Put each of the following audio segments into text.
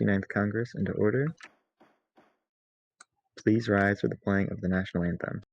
69th Congress into order. Please rise for the playing of the national anthem.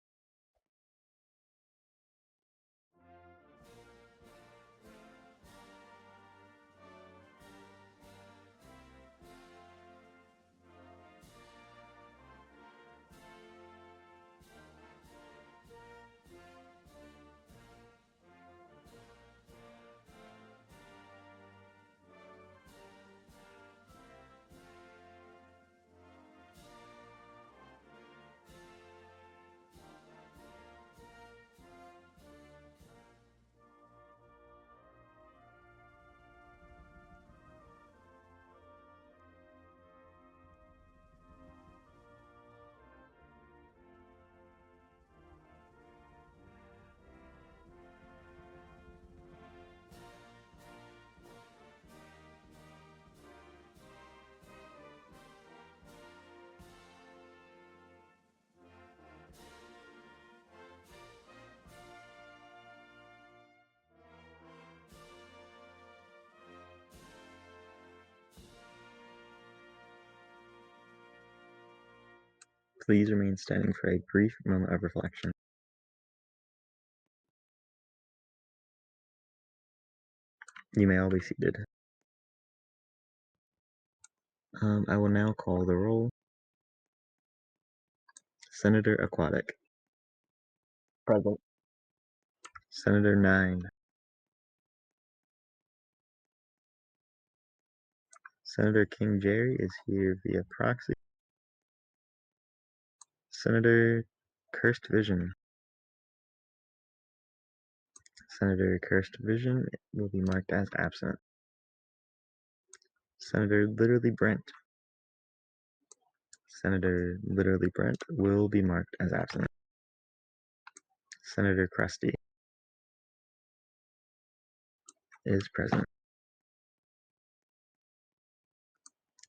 Please remain standing for a brief moment of reflection. You may all be seated. I will now call the roll. Senator Aquatic. Present. Senator Nine. Senator King Jerry is here via proxy. Senator Cursed Vision. Senator Cursed Vision will be marked as absent. Senator Literally Brent. Senator Literally Brent will be marked as absent. Senator Krusty is present.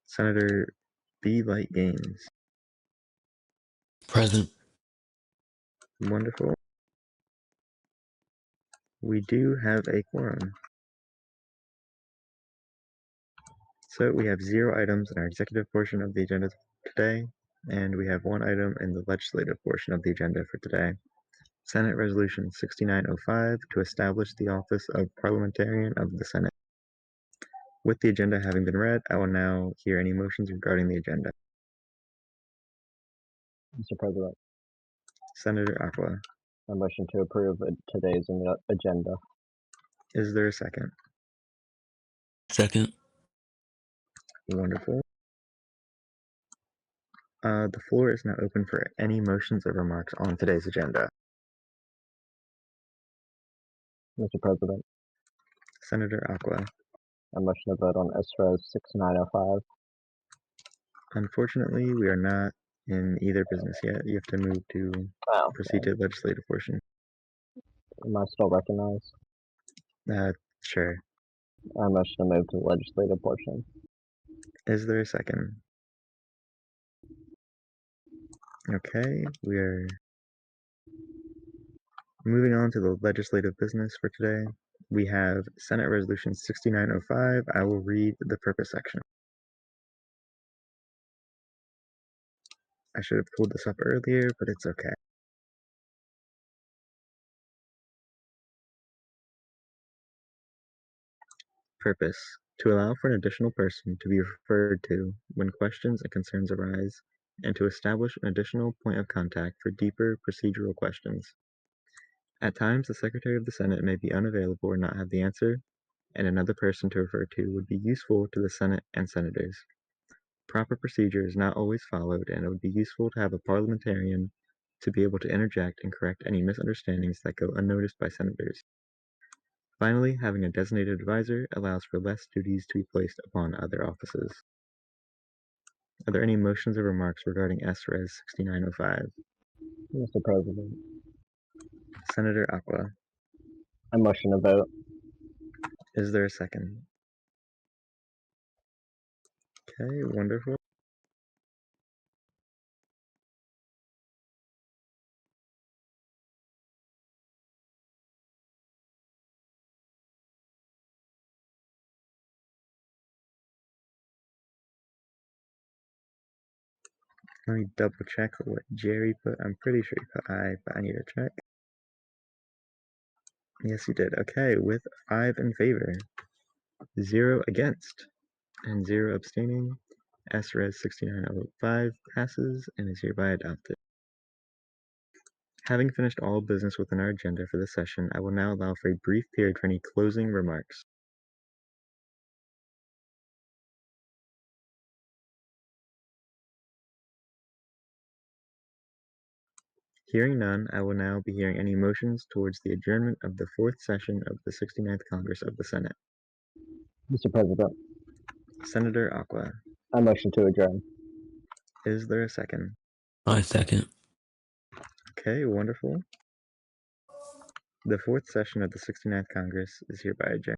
Senator B. Light Games. Present. Wonderful. We do have a quorum. So we have 0 items in our executive portion of the agenda today, and we have 1 item in the legislative portion of the agenda for today. Senate Resolution 6905 to establish the office of Parliamentarian of the Senate. With the agenda having been read, I will now hear any motions regarding the agenda. Mr. President, Senator Aqua, I motion to approve today's agenda. is there a second? Second. Wonderful. The floor is now open for any motions or remarks on today's agenda. Mr. President, Senator Aqua, I motion to vote on SRES 6905. unfortunately, we are not in either business yet. You have to move to proceed to the legislative portion. Am I still recognized? Sure. I motion to move to the legislative portion. Is there a second? Okay, we are moving on to the legislative business for today. We have Senate Resolution 6905. I will read the purpose section. I should have pulled this up earlier, but it's okay. Purpose: to allow for an additional person to be referred to when questions and concerns arise, and to establish an additional point of contact for deeper procedural questions. At times, the Secretary of the Senate may be unavailable or not have the answer, and another person to refer to would be useful to the Senate and Senators. Proper procedure is not always followed, and it would be useful to have a parliamentarian to be able to interject and correct any misunderstandings that go unnoticed by senators. Finally, having a designated advisor allows for less duties to be placed upon other offices. Are there any motions or remarks regarding SRES 6905? Mr. President, Senator Aqua, I motion to vote. is there a second? Okay, wonderful. Let me double check what Jerry put. I'm pretty sure he put aye, but I need to check. Yes, he did. Okay, with 5 in favor, 0 against, and 0 abstaining, S-Res 6905 passes and is hereby adopted. Having finished all business within our agenda for this session, I will now allow for a brief period for any closing remarks. Hearing none, I will now be hearing any motions towards the adjournment of the 4th session of the 69th Congress of the Senate. Mr. President, Senator Aqua, I motion to adjourn. is there a second? I second. Okay, wonderful. The 4th session of the 69th Congress is hereby adjourned.